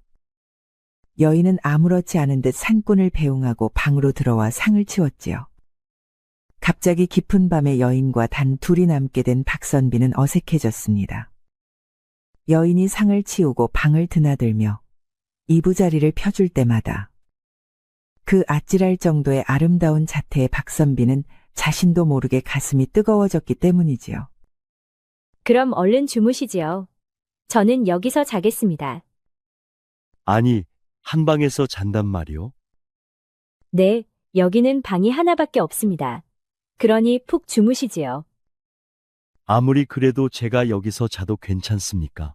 여인은 아무렇지 않은 듯 산꾼을 배웅하고 방으로 들어와 상을 치웠지요. 갑자기 깊은 밤에 여인과 단 둘이 남게 된 박선비는 어색해졌습니다. 여인이 상을 치우고 방을 드나들며 이부자리를 펴줄 때마다 그 아찔할 정도의 아름다운 자태의 박선비는 자신도 모르게 가슴이 뜨거워졌기 때문이지요. 그럼 얼른 주무시지요. 저는 여기서 자겠습니다. 아니, 한 방에서 잔단 말이오? 네, 여기는 방이 하나밖에 없습니다. 그러니 푹 주무시지요. 아무리 그래도 제가 여기서 자도 괜찮습니까?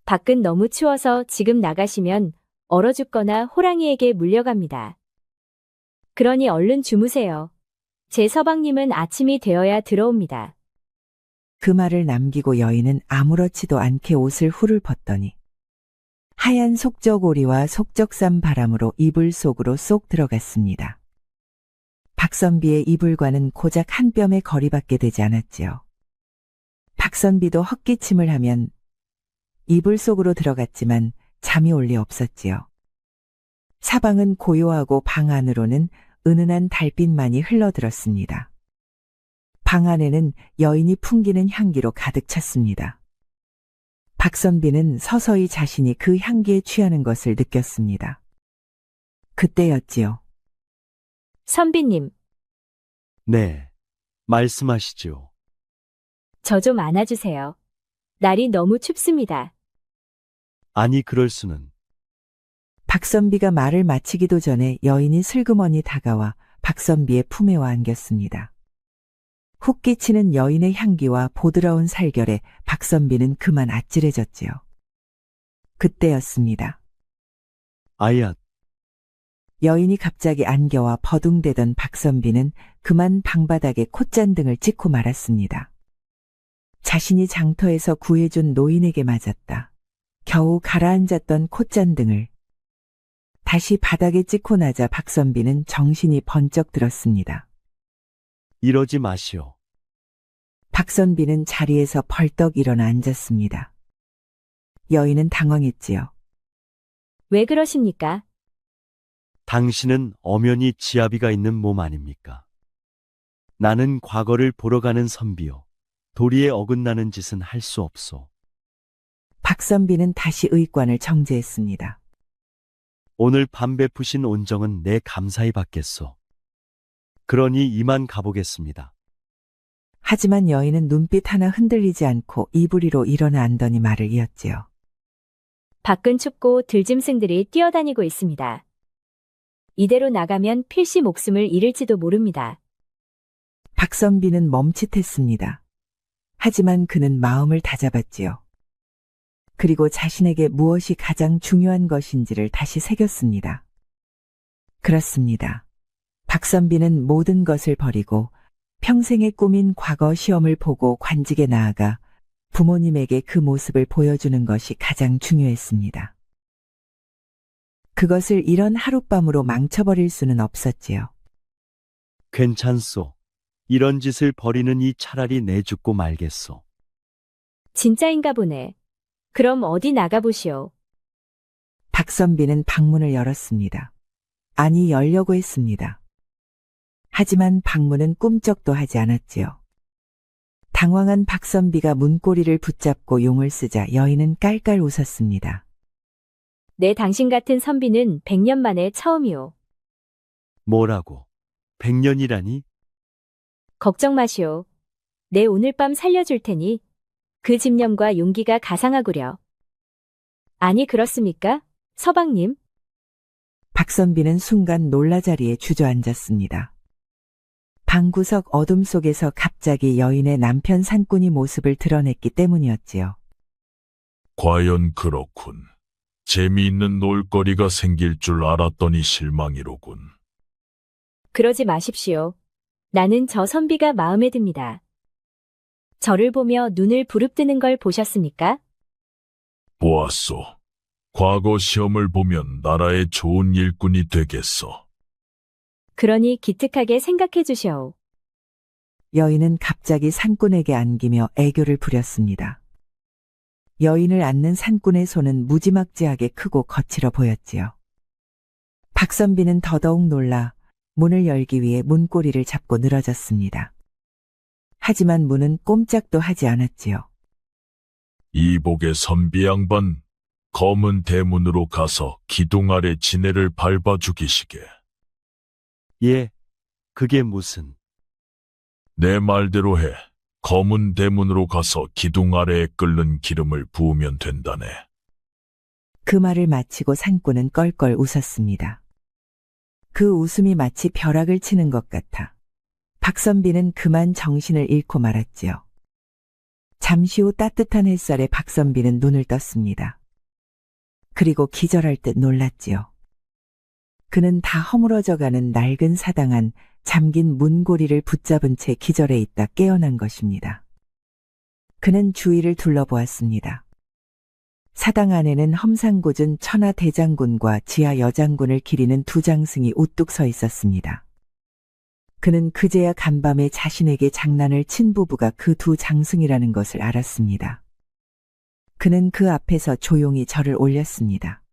밖은 너무 추워서 지금 나가시면 얼어 죽거나 호랑이에게 물려갑니다. 그러니 얼른 주무세요. 제 서방님은 아침이 되어야 들어옵니다. 그 말을 남기고 여인은 아무렇지도 않게 옷을 훌을 벗더니 하얀 속적오리와 속적삼 바람으로 이불 속으로 쏙 들어갔습니다. 박선비의 이불과는 고작 한 뼘의 거리밖에 되지 않았지요. 박선비도 헛기침을 하면 이불 속으로 들어갔지만 잠이 올 리 없었지요. 사방은 고요하고 방 안으로는 은은한 달빛만이 흘러들었습니다. 방 안에는 여인이 풍기는 향기로 가득 찼습니다. 박선비는 서서히 자신이 그 향기에 취하는 것을 느꼈습니다. 그때였지요. 선비님, 네, 말씀하시지요. 저 좀 안아주세요. 날이 너무 춥습니다. 아니, 그럴 수는. 박선비가 말을 마치기도 전에 여인이 슬그머니 다가와 박선비의 품에 와 안겼습니다. 훅 끼치는 여인의 향기와 보드라운 살결에 박선비는 그만 아찔해졌지요. 그때였습니다. 아야, 여인이 갑자기 안겨와 버둥대던 박선비는 그만 방바닥에 콧잔등을 찍고 말았습니다. 자신이 장터에서 구해준 노인에게 맞았다. 겨우 가라앉았던 콧잔등을 다시 바닥에 찍고 나자 박선비는 정신이 번쩍 들었습니다. 이러지 마시오. 박선비는 자리에서 벌떡 일어나 앉았습니다. 여인은 당황했지요. 왜 그러십니까? 당신은 엄연히 지아비가 있는 몸 아닙니까? 나는 과거를 보러 가는 선비요. 도리에 어긋나는 짓은 할 수 없소. 박선비는 다시 의관을 정제했습니다. 오늘 밤 베푸신 온정은 내 감사히 받겠소. 그러니 이만 가보겠습니다. 하지만 여인은 눈빛 하나 흔들리지 않고 이불위로 일어나 앉더니 말을 이었지요. 밖은 춥고 들짐승들이 뛰어다니고 있습니다. 이대로 나가면 필시 목숨을 잃을지도 모릅니다. 박선비는 멈칫했습니다. 하지만 그는 마음을 다잡았지요. 그리고 자신에게 무엇이 가장 중요한 것인지를 다시 새겼습니다. 그렇습니다. 박선비는 모든 것을 버리고 평생의 꿈인 과거 시험을 보고 관직에 나아가 부모님에게 그 모습을 보여주는 것이 가장 중요했습니다. 그것을 이런 하룻밤으로 망쳐버릴 수는 없었지요. 괜찮소. 이런 짓을 벌이느니 차라리 내 죽고 말겠소. 진짜인가 보네. 그럼 어디 나가보시오. 박선비는 방문을 열었습니다. 아니, 열려고 했습니다. 하지만 방문은 꿈쩍도 하지 않았지요. 당황한 박선비가 문고리를 붙잡고 용을 쓰자 여인은 깔깔 웃었습니다. 내 당신 같은 선비는 100년 만에 처음이오. 뭐라고? 100년이라니? 걱정 마시오. 내 오늘 밤 살려줄 테니 그 집념과 용기가 가상하구려. 아니 그렇습니까? 서방님? 박선비는 순간 놀라 자리에 주저앉았습니다. 방구석 어둠 속에서 갑자기 여인의 남편 산꾼이 모습을 드러냈기 때문이었지요. 과연 그렇군. 재미있는 놀거리가 생길 줄 알았더니 실망이로군. 그러지 마십시오. 나는 저 선비가 마음에 듭니다. 저를 보며 눈을 부릅뜨는 걸 보셨습니까? 보았소. 과거 시험을 보면 나라의 좋은 일꾼이 되겠소. 그러니 기특하게 생각해 주시오. 여인은 갑자기 산꾼에게 안기며 애교를 부렸습니다. 여인을 안는 산꾼의 손은 무지막지하게 크고 거칠어 보였지요. 박선비는 더더욱 놀라 문을 열기 위해 문고리를 잡고 늘어졌습니다. 하지만 문은 꼼짝도 하지 않았지요. 이복의 선비 양반, 검은 대문으로 가서 기둥 아래 지네를 밟아 죽이시게. 예, 그게 무슨... 내 말대로 해. 검은 대문으로 가서 기둥 아래에 끓는 기름을 부으면 된다네. 그 말을 마치고 산꾼은 껄껄 웃었습니다. 그 웃음이 마치 벼락을 치는 것 같아 박선비는 그만 정신을 잃고 말았지요. 잠시 후 따뜻한 햇살에 박선비는 눈을 떴습니다. 그리고 기절할 듯 놀랐지요. 그는 다 허물어져가는 낡은 사당 안 잠긴 문고리를 붙잡은 채 기절해 있다 깨어난 것입니다. 그는 주위를 둘러보았습니다. 사당 안에는 험상궂은 천하 대장군과 지하 여장군을 기리는 두 장승이 우뚝 서 있었습니다. 그는 그제야 간밤에 자신에게 장난을 친 부부가 그 두 장승이라는 것을 알았습니다. 그는 그 앞에서 조용히 절을 올렸습니다.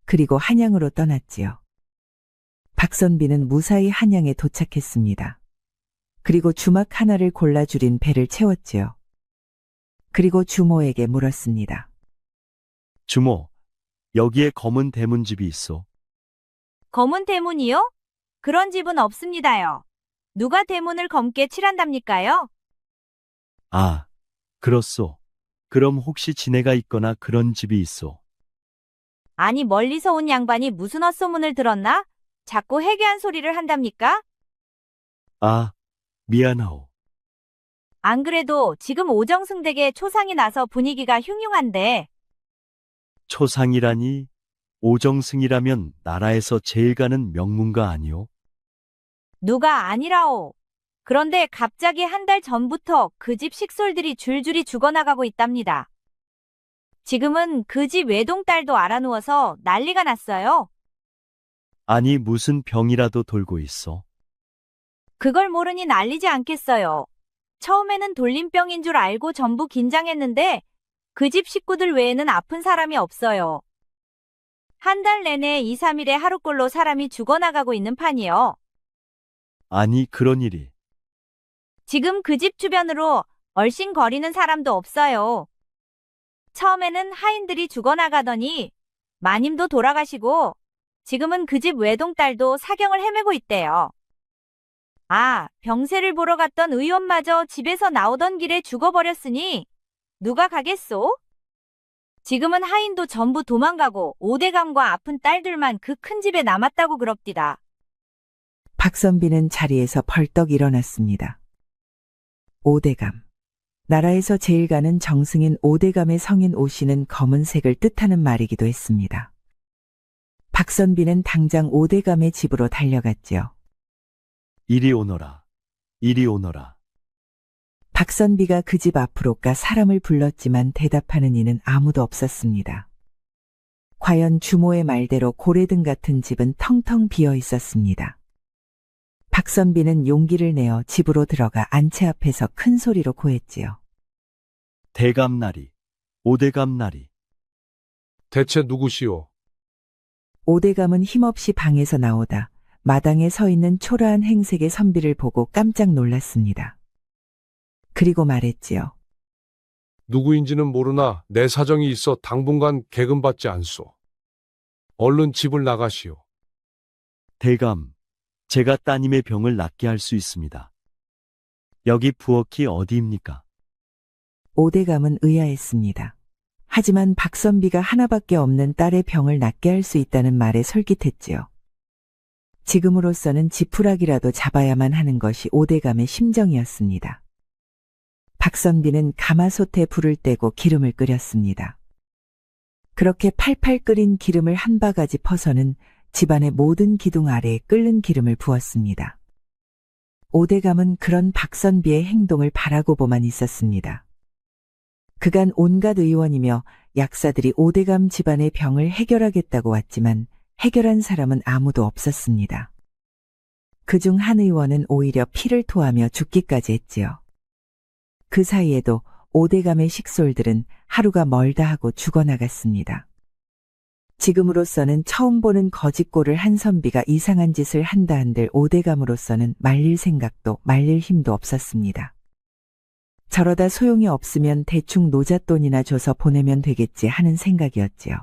그리고 한양으로 떠났지요. 박선비는 무사히 한양에 도착했습니다. 그리고 주막 하나를 골라 줄인 배를 채웠지요. 그리고 주모에게 물었습니다. 주모, 여기에 검은 대문집이 있어. 검은 대문이요? 그런 집은 없습니다요. 누가 대문을 검게 칠한답니까요? 아, 그렇소. 그럼 혹시 지네가 있거나 그런 집이 있어. 아니 멀리서 온 양반이 무슨 헛소문을 들었나? 자꾸 해괴한 소리를 한답니까? 아, 미안하오. 안 그래도 지금 오정승 댁에 초상이 나서 분위기가 흉흉한데. 초상이라니 오정승이라면 나라에서 제일 가는 명문가 아니오? 누가 아니라오. 그런데 갑자기 한 달 전부터 그 집 식솔들이 줄줄이 죽어나가고 있답니다. 지금은 그 집 외동딸도 알아누워서 난리가 났어요. 아니 무슨 병이라도 돌고 있어. 그걸 모르니 난리지 않겠어요. 처음에는 돌림병인 줄 알고 전부 긴장했는데 그 집 식구들 외에는 아픈 사람이 없어요. 한 달 내내 2, 3일에 하루꼴로 사람이 죽어나가고 있는 판이요. 아니 그런 일이. 지금 그 집 주변으로 얼씬거리는 사람도 없어요. 처음에는 하인들이 죽어나가더니 마님도 돌아가시고 지금은 그 집 외동딸도 사경을 헤매고 있대요. 아, 병세를 보러 갔던 의원마저 집에서 나오던 길에 죽어버렸으니 누가 가겠소? 지금은 하인도 전부 도망가고 오대감과 아픈 딸들만 그 큰 집에 남았다고 그럽디다. 박선비는 자리에서 벌떡 일어났습니다. 오대감. 나라에서 제일 가는 정승인 오대감의 성인 오씨는 검은색을 뜻하는 말이기도 했습니다. 박선비는 당장 오대감의 집으로 달려갔지요. 이리 오너라. 이리 오너라. 박선비가 그 집 앞으로 가 사람을 불렀지만 대답하는 이는 아무도 없었습니다. 과연 주모의 말대로 고래등 같은 집은 텅텅 비어 있었습니다. 박선비는 용기를 내어 집으로 들어가 안채 앞에서 큰 소리로 고했지요. 대감나리, 오대감나리. 대체 누구시오? 오대감은 힘없이 방에서 나오다 마당에 서 있는 초라한 행색의 선비를 보고 깜짝 놀랐습니다. 그리고 말했지요. 누구인지는 모르나 내 사정이 있어 당분간 계금받지 않소. 얼른 집을 나가시오. 대감, 제가 따님의 병을 낫게 할 수 있습니다. 여기 부엌이 어디입니까? 오대감은 의아했습니다. 하지만 박선비가 하나밖에 없는 딸의 병을 낫게 할 수 있다는 말에 솔깃했지요. 지금으로서는 지푸라기라도 잡아야만 하는 것이 오대감의 심정이었습니다. 박선비는 가마솥에 불을 떼고 기름을 끓였습니다. 그렇게 팔팔 끓인 기름을 한 바가지 퍼서는 집안의 모든 기둥 아래에 끓는 기름을 부었습니다. 오대감은 그런 박선비의 행동을 바라고 보만 있었습니다. 그간 온갖 의원이며 약사들이 오대감 집안의 병을 해결하겠다고 왔지만 해결한 사람은 아무도 없었습니다. 그중 한 의원은 오히려 피를 토하며 죽기까지 했지요. 그 사이에도 오대감의 식솔들은 하루가 멀다 하고 죽어나갔습니다. 지금으로서는 처음 보는 거짓골을 한 선비가 이상한 짓을 한다 한들 오대감으로서는 말릴 생각도 말릴 힘도 없었습니다. 저러다 소용이 없으면 대충 노잣돈이나 줘서 보내면 되겠지 하는 생각이었지요.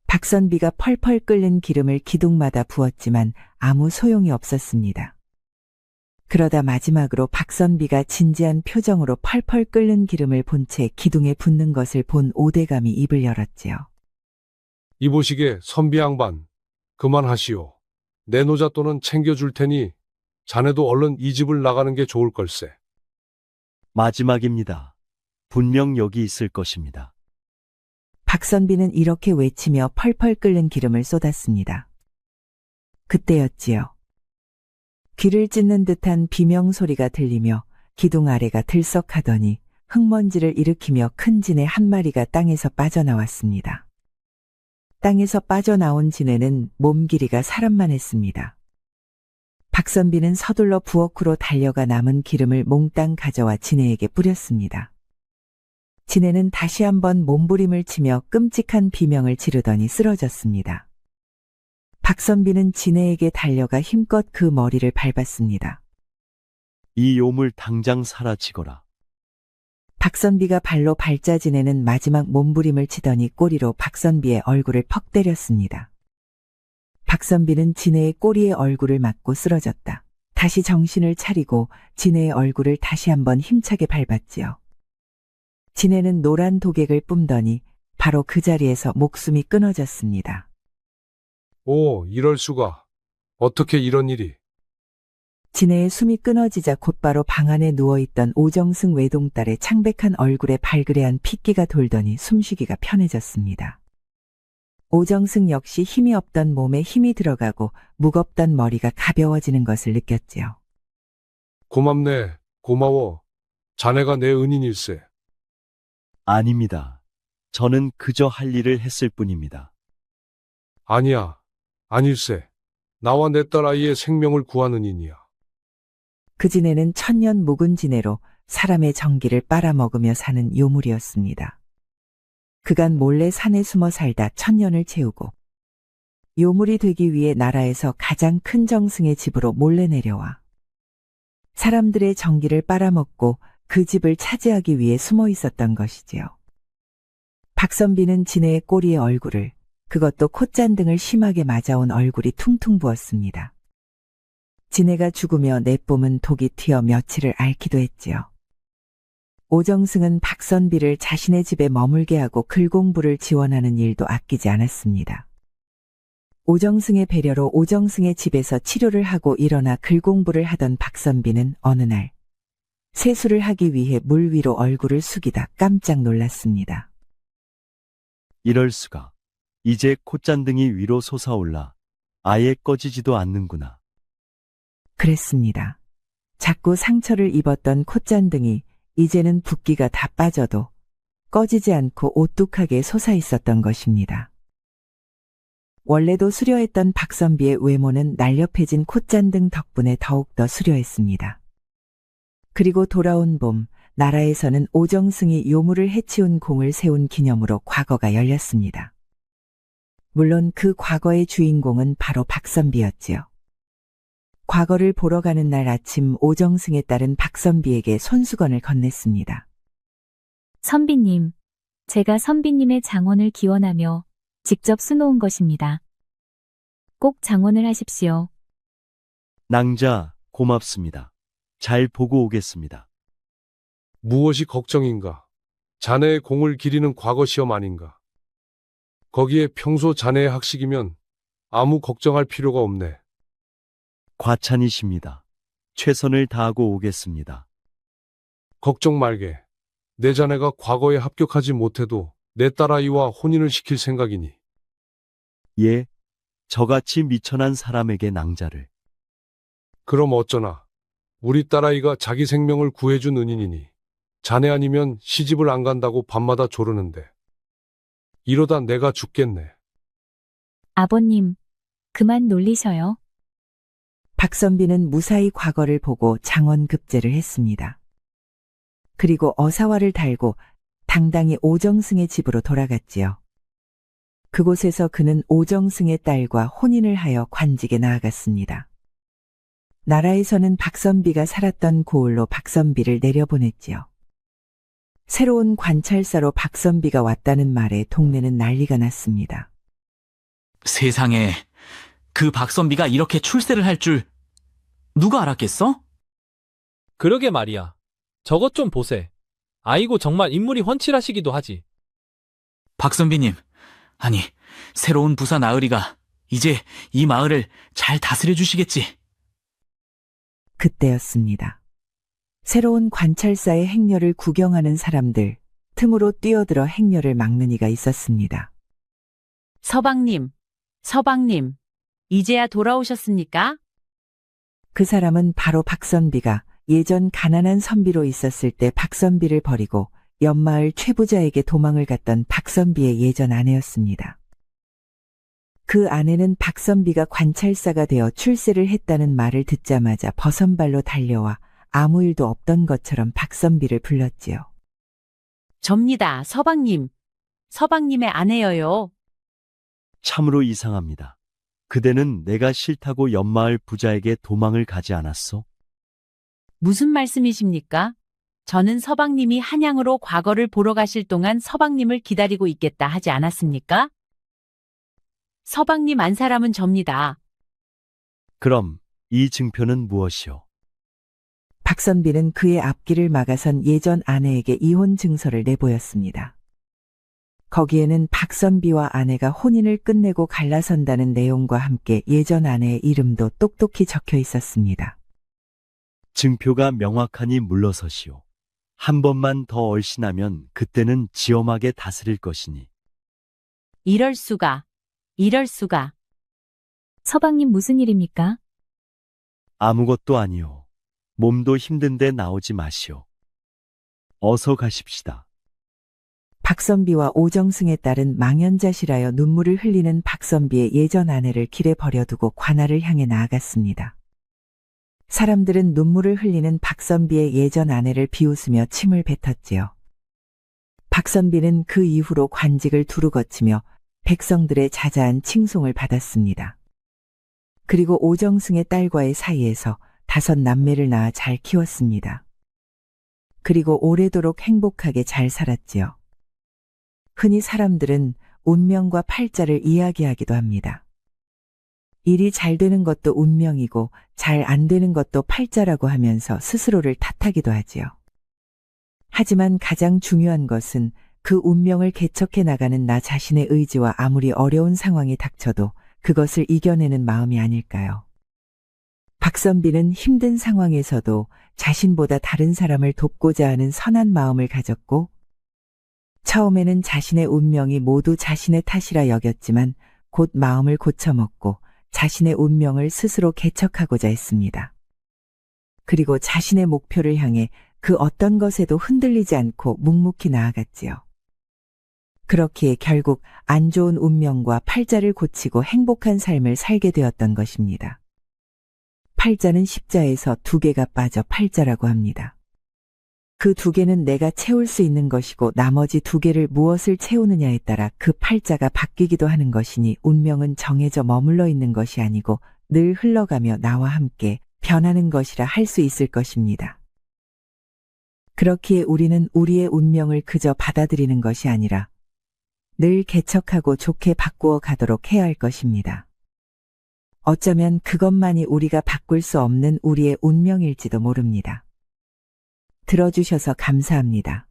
박선비가 펄펄 끓는 기름을 기둥마다 부었지만 아무 소용이 없었습니다. 그러다 마지막으로 박선비가 진지한 표정으로 펄펄 끓는 기름을 본 채 기둥에 붓는 것을 본 오대감이 입을 열었지요. 이보시게 선비 양반, 그만하시오. 내 노잣돈은 챙겨줄 테니 자네도 얼른 이 집을 나가는 게 좋을 걸세. 마지막입니다. 분명 여기 있을 것입니다. 박선비는 이렇게 외치며 펄펄 끓는 기름을 쏟았습니다. 그때였지요. 귀를 찢는 듯한 비명 소리가 들리며 기둥 아래가 들썩하더니 흙먼지를 일으키며 큰 진해 한 마리가 땅에서 빠져나왔습니다. 땅에서 빠져나온 진해는 몸 길이가 사람만 했습니다. 박선비는 서둘러 부엌으로 달려가 남은 기름을 몽땅 가져와 진해에게 뿌렸습니다. 진해는 다시 한번 몸부림을 치며 끔찍한 비명을 지르더니 쓰러졌습니다. 박선비는 진해에게 달려가 힘껏 그 머리를 밟았습니다. 이 요물 당장 사라지거라. 박선비가 발로 밟자 진해는 마지막 몸부림을 치더니 꼬리로 박선비의 얼굴을 퍽 때렸습니다. 박선비는 진해의 꼬리에 얼굴을 맞고 쓰러졌다. 다시 정신을 차리고 진해의 얼굴을 다시 한번 힘차게 밟았지요. 진해는 노란 도객을 뿜더니 바로 그 자리에서 목숨이 끊어졌습니다. 오, 이럴 수가. 어떻게 이런 일이. 진해의 숨이 끊어지자 곧바로 방 안에 누워있던 오정승 외동딸의 창백한 얼굴에 발그레한 핏기가 돌더니 숨쉬기가 편해졌습니다. 오정승 역시 힘이 없던 몸에 힘이 들어가고 무겁던 머리가 가벼워지는 것을 느꼈지요. 고맙네, 고마워. 자네가 내 은인일세. 아닙니다. 저는 그저 할 일을 했을 뿐입니다. 아니야, 아닐세. 나와 내 딸 아이의 생명을 구한 은인이야. 그 진해는 천년 묵은 진해로 사람의 정기를 빨아먹으며 사는 요물이었습니다. 그간 몰래 산에 숨어 살다 천년을 채우고 요물이 되기 위해 나라에서 가장 큰 정승의 집으로 몰래 내려와 사람들의 정기를 빨아먹고 그 집을 차지하기 위해 숨어 있었던 것이지요. 박선비는 진해의 꼬리의 얼굴을, 그것도 콧잔등을 심하게 맞아온 얼굴이 퉁퉁 부었습니다. 진해가 죽으며 내뿜은 독이 튀어 며칠을 앓기도 했지요. 오정승은 박선비를 자신의 집에 머물게 하고 글공부를 지원하는 일도 아끼지 않았습니다. 오정승의 배려로 오정승의 집에서 치료를 하고 일어나 글공부를 하던 박선비는 어느 날 세수를 하기 위해 물 위로 얼굴을 숙이다 깜짝 놀랐습니다. 이럴 수가. 이제 콧잔등이 위로 솟아올라 아예 꺼지지도 않는구나. 그랬습니다. 자꾸 상처를 입었던 콧잔등이 이제는 붓기가 다 빠져도 꺼지지 않고 오뚝하게 솟아 있었던 것입니다. 원래도 수려했던 박선비의 외모는 날렵해진 콧잔등 덕분에 더욱더 수려했습니다. 그리고 돌아온 봄, 나라에서는 오정승이 요물을 해치운 공을 세운 기념으로 과거가 열렸습니다. 물론 그 과거의 주인공은 바로 박선비였지요. 과거를 보러 가는 날 아침 오정승의 딸은 박선비에게 손수건을 건넸습니다. 선비님, 제가 선비님의 장원을 기원하며 직접 수놓은 것입니다. 꼭 장원을 하십시오. 낭자, 고맙습니다. 잘 보고 오겠습니다. 무엇이 걱정인가? 자네의 공을 기리는 과거 시험 아닌가? 거기에 평소 자네의 학식이면 아무 걱정할 필요가 없네. 과찬이십니다. 최선을 다하고 오겠습니다. 걱정 말게. 내 자네가 과거에 합격하지 못해도 내 딸아이와 혼인을 시킬 생각이니. 예, 저같이 미천한 사람에게 낭자를. 그럼 어쩌나. 우리 딸아이가 자기 생명을 구해준 은인이니 자네 아니면 시집을 안 간다고 밤마다 조르는데 이러다 내가 죽겠네. 아버님, 그만 놀리셔요. 박선비는 무사히 과거를 보고 장원급제를 했습니다. 그리고 어사화를 달고 당당히 오정승의 집으로 돌아갔지요. 그곳에서 그는 오정승의 딸과 혼인을 하여 관직에 나아갔습니다. 나라에서는 박선비가 살았던 고을로 박선비를 내려보냈지요. 새로운 관찰사로 박선비가 왔다는 말에 동네는 난리가 났습니다. 세상에, 그 박선비가 이렇게 출세를 할 줄 누가 알았겠어? 그러게 말이야. 저것 좀 보세. 아이고 정말 인물이 훤칠하시기도 하지. 박선비님, 아니, 새로운 부사 나으리가 이제 이 마을을 잘 다스려 주시겠지. 그때였습니다. 새로운 관찰사의 행렬을 구경하는 사람들, 틈으로 뛰어들어 행렬을 막는 이가 있었습니다. 서방님, 서방님, 이제야 돌아오셨습니까? 그 사람은 바로 박선비가 예전 가난한 선비로 있었을 때 박선비를 버리고 옆마을 최부자에게 도망을 갔던 박선비의 예전 아내였습니다. 그 아내는 박선비가 관찰사가 되어 출세를 했다는 말을 듣자마자 버선발로 달려와 아무 일도 없던 것처럼 박선비를 불렀지요. 접니다, 서방님. 서방님의 아내여요. 참으로 이상합니다. 그대는 내가 싫다고 옆마을 부자에게 도망을 가지 않았소? 무슨 말씀이십니까? 저는 서방님이 한양으로 과거를 보러 가실 동안 서방님을 기다리고 있겠다 하지 않았습니까? 서방님 안 사람은 접니다. 그럼 이 증표는 무엇이오? 박선비는 그의 앞길을 막아선 예전 아내에게 이혼 증서를 내보였습니다. 거기에는 박선비와 아내가 혼인을 끝내고 갈라선다는 내용과 함께 예전 아내의 이름도 똑똑히 적혀 있었습니다. 증표가 명확하니 물러서시오. 한 번만 더 얼씬하면 그때는 지엄하게 다스릴 것이니. 이럴 수가, 이럴 수가. 서방님 무슨 일입니까? 아무것도 아니오. 몸도 힘든데 나오지 마시오. 어서 가십시다. 박선비와 오정승의 딸은 망연자실하여 눈물을 흘리는 박선비의 예전 아내를 길에 버려두고 관할을 향해 나아갔습니다. 사람들은 눈물을 흘리는 박선비의 예전 아내를 비웃으며 침을 뱉었지요. 박선비는 그 이후로 관직을 두루 거치며 백성들의 자자한 칭송을 받았습니다. 그리고 오정승의 딸과의 사이에서 5 남매를 낳아 잘 키웠습니다. 그리고 오래도록 행복하게 잘 살았지요. 흔히 사람들은 운명과 팔자를 이야기하기도 합니다. 일이 잘 되는 것도 운명이고 잘 안 되는 것도 팔자라고 하면서 스스로를 탓하기도 하지요. 하지만 가장 중요한 것은 그 운명을 개척해 나가는 나 자신의 의지와 아무리 어려운 상황이 닥쳐도 그것을 이겨내는 마음이 아닐까요? 박선비는 힘든 상황에서도 자신보다 다른 사람을 돕고자 하는 선한 마음을 가졌고, 처음에는 자신의 운명이 모두 자신의 탓이라 여겼지만 곧 마음을 고쳐먹고 자신의 운명을 스스로 개척하고자 했습니다. 그리고 자신의 목표를 향해 그 어떤 것에도 흔들리지 않고 묵묵히 나아갔지요. 그렇기에 결국 안 좋은 운명과 팔자를 고치고 행복한 삶을 살게 되었던 것입니다. 팔자는 십자에서 2개가 빠져 팔자라고 합니다. 그 2개는 내가 채울 수 있는 것이고 나머지 2개를 무엇을 채우느냐에 따라 그 팔자가 바뀌기도 하는 것이니 운명은 정해져 머물러 있는 것이 아니고 늘 흘러가며 나와 함께 변하는 것이라 할 수 있을 것입니다. 그렇기에 우리는 우리의 운명을 그저 받아들이는 것이 아니라 늘 개척하고 좋게 바꾸어 가도록 해야 할 것입니다. 어쩌면 그것만이 우리가 바꿀 수 없는 우리의 운명일지도 모릅니다. 들어주셔서 감사합니다.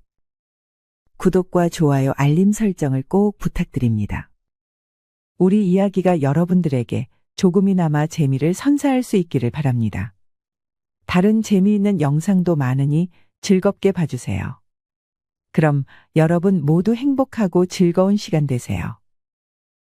구독과 좋아요, 알림 설정을 꼭 부탁드립니다. 우리 이야기가 여러분들에게 조금이나마 재미를 선사할 수 있기를 바랍니다. 다른 재미있는 영상도 많으니 즐겁게 봐주세요. 그럼 여러분 모두 행복하고 즐거운 시간 되세요.